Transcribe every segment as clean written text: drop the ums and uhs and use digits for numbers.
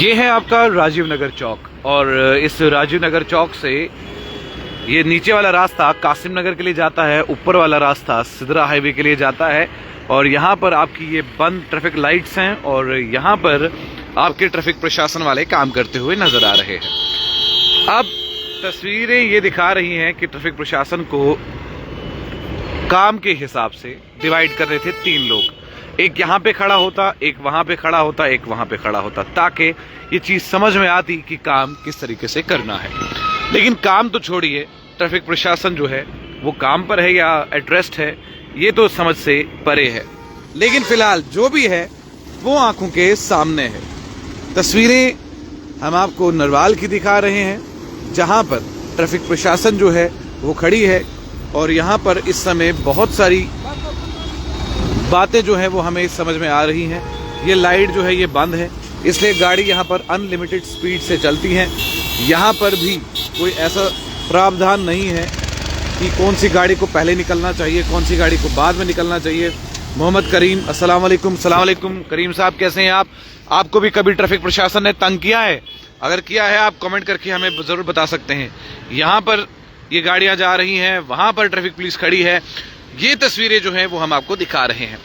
ये है आपका राजीव नगर चौक और इस राजीव नगर चौक से ये नीचे वाला रास्ता कासिम नगर के लिए जाता है, ऊपर वाला रास्ता सिदरा हाईवे के लिए जाता है। और यहाँ पर आपकी ये बंद ट्रैफिक लाइट्स हैं और यहाँ पर आपके ट्रैफिक प्रशासन वाले काम करते हुए नजर आ रहे हैं। अब तस्वीरें ये दिखा रही हैं कि ट्रैफिक प्रशासन को काम के हिसाब से डिवाइड कर रहे थे 3 लोग, एक यहाँ पे खड़ा होता, एक वहां पे खड़ा होता, एक वहां पे खड़ा होता, ताकि ये चीज समझ में आती कि काम किस तरीके से करना है। लेकिन काम तो छोड़िए, ट्रैफिक प्रशासन जो है वो काम पर है या एड्रेस्ड है ये तो समझ से परे है। लेकिन फिलहाल जो भी है वो आंखों के सामने है। तस्वीरें हम आपको नरवाल की दिखा रहे हैं जहां पर ट्रैफिक प्रशासन जो है वो खड़ी है और यहाँ पर इस समय बहुत सारी बातें जो है वो हमें समझ में आ रही हैं। ये लाइट जो है ये बंद है, इसलिए गाड़ी यहाँ पर अनलिमिटेड स्पीड से चलती है। यहाँ पर भी कोई ऐसा प्रावधान नहीं है कि कौन सी गाड़ी को पहले निकलना चाहिए, कौन सी गाड़ी को बाद में निकलना चाहिए। मोहम्मद करीम, अस्सलाम वालेकुम। सलाम वालेकुम करीम साहब, कैसे हैं आप? आपको भी कभी ट्रैफिक प्रशासन ने तंग किया है? अगर किया है आप कमेंट करके हमें ज़रूर बता सकते हैं। यहाँ पर ये गाड़ियाँ जा रही हैं, वहाँ पर ट्रैफिक पुलिस खड़ी है। ये तस्वीरें जो हैं वो हम आपको दिखा रहे हैं।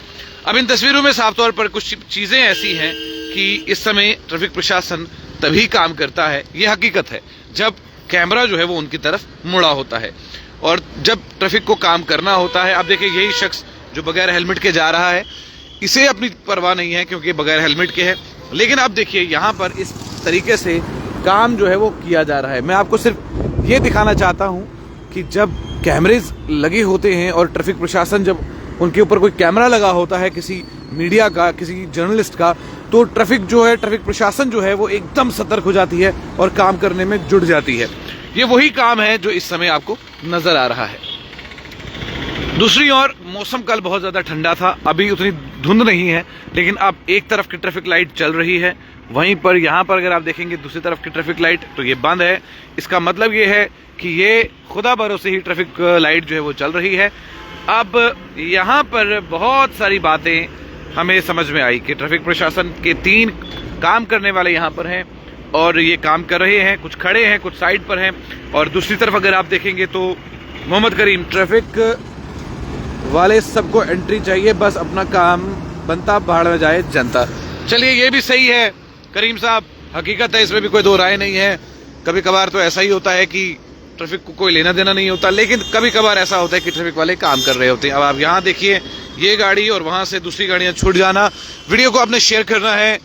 अब इन तस्वीरों में साफ तौर पर कुछ चीज़ें ऐसी हैं कि इस समय ट्रैफिक प्रशासन तभी काम करता है, ये हकीकत है, जब कैमरा जो है वो उनकी तरफ मुड़ा होता है और जब ट्रैफिक को काम करना होता है। अब देखिए यही शख्स जो बगैर हेलमेट के जा रहा है, इसे अपनी परवाह नहीं है क्योंकि बगैर हेलमेट के है। लेकिन अब देखिए यहाँ पर इस तरीके से काम जो है वो किया जा रहा है। मैं आपको सिर्फ ये दिखाना चाहता हूँ कि जब कैमरेज लगे होते हैं और ट्रैफिक प्रशासन जब उनके ऊपर कोई कैमरा लगा होता है किसी मीडिया का, किसी जर्नलिस्ट का, तो ट्रैफिक जो है, ट्रैफिक प्रशासन जो है वो एकदम सतर्क हो जाती है और काम करने में जुट जाती है। ये वही काम है जो इस समय आपको नजर आ रहा है। दूसरी ओर मौसम कल बहुत ज्यादा ठंडा था, अभी उतनी धुंध नहीं है, लेकिन अब एक तरफ की ट्रैफिक लाइट चल रही है, वहीं पर यहाँ पर अगर आप देखेंगे दूसरी तरफ की ट्रैफिक लाइट तो ये बंद है। इसका मतलब ये है कि ये खुदा भरोसे ही ट्रैफिक लाइट जो है वो चल रही है। अब यहाँ पर बहुत सारी बातें हमें समझ में आई कि ट्रैफिक प्रशासन के 3 काम करने वाले यहाँ पर हैं और ये काम कर रहे हैं, कुछ खड़े हैं, कुछ साइड पर हैं। और दूसरी तरफ अगर आप देखेंगे तो मोहम्मद करीम, ट्रैफिक वाले सबको एंट्री चाहिए, बस अपना काम बनता भाड़ में जाए जनता। चलिए ये भी सही है करीम साहब, हकीकत है, इसमें भी कोई दो राय नहीं है। कभी कभार तो ऐसा ही होता है कि ट्रैफिक को कोई लेना देना नहीं होता, लेकिन कभी कभार ऐसा होता है कि ट्रैफिक वाले काम कर रहे होते हैं। अब आप यहाँ देखिए ये गाड़ी और वहां से दूसरी गाड़ियां छूट जाना। वीडियो को आपने शेयर करना है,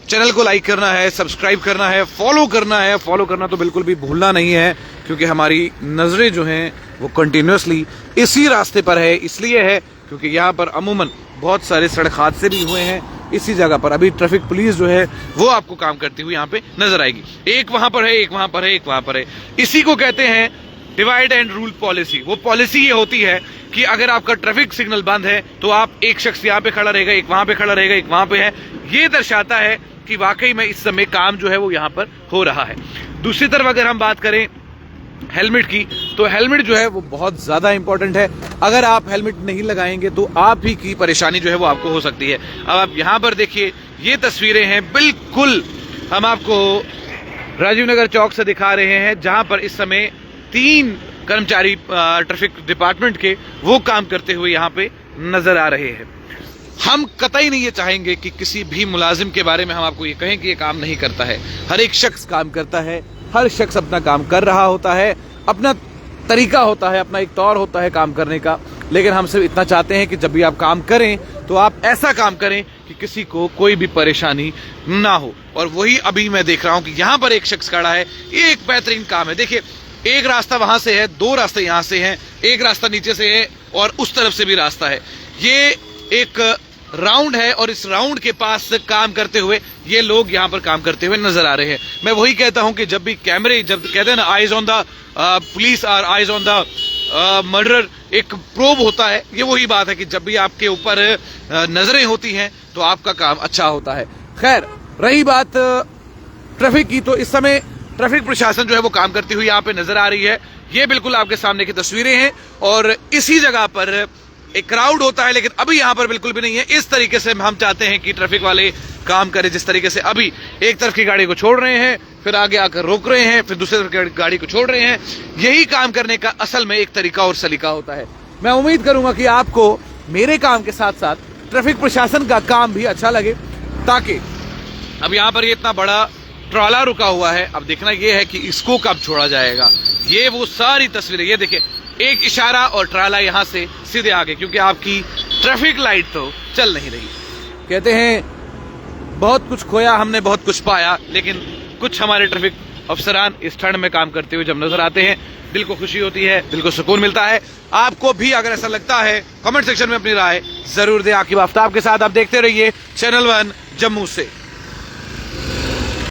चैनल को लाइक करना है, सब्सक्राइब करना है, फॉलो करना है। फॉलो करना तो बिल्कुल भी भूलना नहीं है क्योंकि हमारी नजरें जो हैं वो कंटिन्यूसली इसी रास्ते पर है। इसलिए है क्योंकि यहाँ पर अमूमन बहुत सारे सड़क हादसे भी हुए हैं इसी जगह पर। अभी ट्रैफिक पुलिस जो है वो आपको काम करती हुई यहाँ पे नजर आएगी। एक वहां पर है, एक वहां पर है, एक वहां पर है। इसी को कहते हैं डिवाइड एंड रूल पॉलिसी। वो पॉलिसी ये होती है कि अगर आपका ट्रैफिक सिग्नल बंद है तो आप एक शख्स यहाँ पे खड़ा रहेगा, एक वहां पे खड़ा रहेगा, एक वहां पे है। ये दर्शाता है कि वाकई में इस समय काम जो है वो यहाँ पर हो रहा है। दूसरी तरफ अगर हम बात करें हेलमेट की, तो हेलमेट जो है वो बहुत ज्यादा इंपॉर्टेंट है। अगर आप हेलमेट नहीं लगाएंगे तो आप ही की परेशानी जो है वो आपको हो सकती है। अब आप यहाँ पर देखिए ये तस्वीरें हैं, बिल्कुल हम आपको राजीव नगर चौक से दिखा रहे हैं जहां पर इस समय 3 कर्मचारी ट्रैफिक डिपार्टमेंट के वो काम करते हुए यहाँ पे नजर आ रहे हैं। हम कतई नहीं ये चाहेंगे कि किसी भी मुलाजिम के बारे में हम आपको ये कहें कि ये काम नहीं करता है। हर एक शख्स काम करता है, हर शख्स अपना काम कर रहा होता है, अपना तरीका होता है, अपना एक तौर होता है काम करने का। लेकिन हम सिर्फ इतना चाहते हैं कि जब भी आप काम करें तो आप ऐसा काम करें कि किसी को कोई भी परेशानी ना हो। और वही अभी मैं देख रहा हूं कि यहाँ पर एक शख्स खड़ा है, ये एक बेहतरीन काम है। देखिए एक रास्ता वहां से है, 2 रास्ते यहाँ से हैं, एक रास्ता नीचे से है और उस तरफ से भी रास्ता है। ये एक राउंड है और इस राउंड के पास काम करते हुए ये लोग यहाँ पर काम करते हुए नजर आ रहे हैं। मैं वही कहता हूं कि जब भी कैमरे, जब कहते हैं ना आईज ऑन द पुलिस और आईज ऑन द मर्डर, एक प्रोब होता है, ये वही बात है कि जब भी आपके ऊपर नजरें होती हैं तो आपका काम अच्छा होता है। खैर रही बात ट्रैफिक की, तो इस समय ट्रैफिक प्रशासन जो है वो काम करती हुई यहाँ पे नजर आ रही है। ये बिल्कुल आपके सामने की तस्वीरें हैं और इसी जगह पर एक क्राउड होता है, लेकिन अभी यहाँ पर बिल्कुल भी नहीं है। इस तरीके से हम चाहते हैं कि ट्रैफिक वाले काम करे जिस तरीके से अभी एक तरफ की गाड़ी को छोड़ रहे हैं, फिर आगे आकर रोक रहे हैं, फिर दूसरे तरफ की गाड़ी को छोड़ रहे हैं। यही काम करने का असल में एक तरीका और सलीका होता है। मैं उम्मीद करूंगा कि आपको मेरे काम के साथ साथ ट्रैफिक प्रशासन का काम भी अच्छा लगे, ताकि अब यहाँ पर ये इतना बड़ा ट्राला रुका हुआ है, अब देखना ये है कि इसको कब छोड़ा जाएगा। ये वो सारी तस्वीरें, ये देखिए एक इशारा और ट्राला यहाँ से सीधे आगे, क्योंकि आपकी ट्रैफिक लाइट तो चल नहीं रही। कहते हैं बहुत कुछ खोया हमने बहुत कुछ पाया, लेकिन कुछ हमारे ट्रैफिक अफसरान इस ठंड में काम करते हुए जब नजर आते हैं, दिल को खुशी होती है, दिल को सुकून मिलता है। आपको भी अगर ऐसा लगता है कमेंट सेक्शन में अपनी राय जरूर दें। आकिब आफ्ताब के साथ आप देखते रहिए चैनल 1 जम्मू से।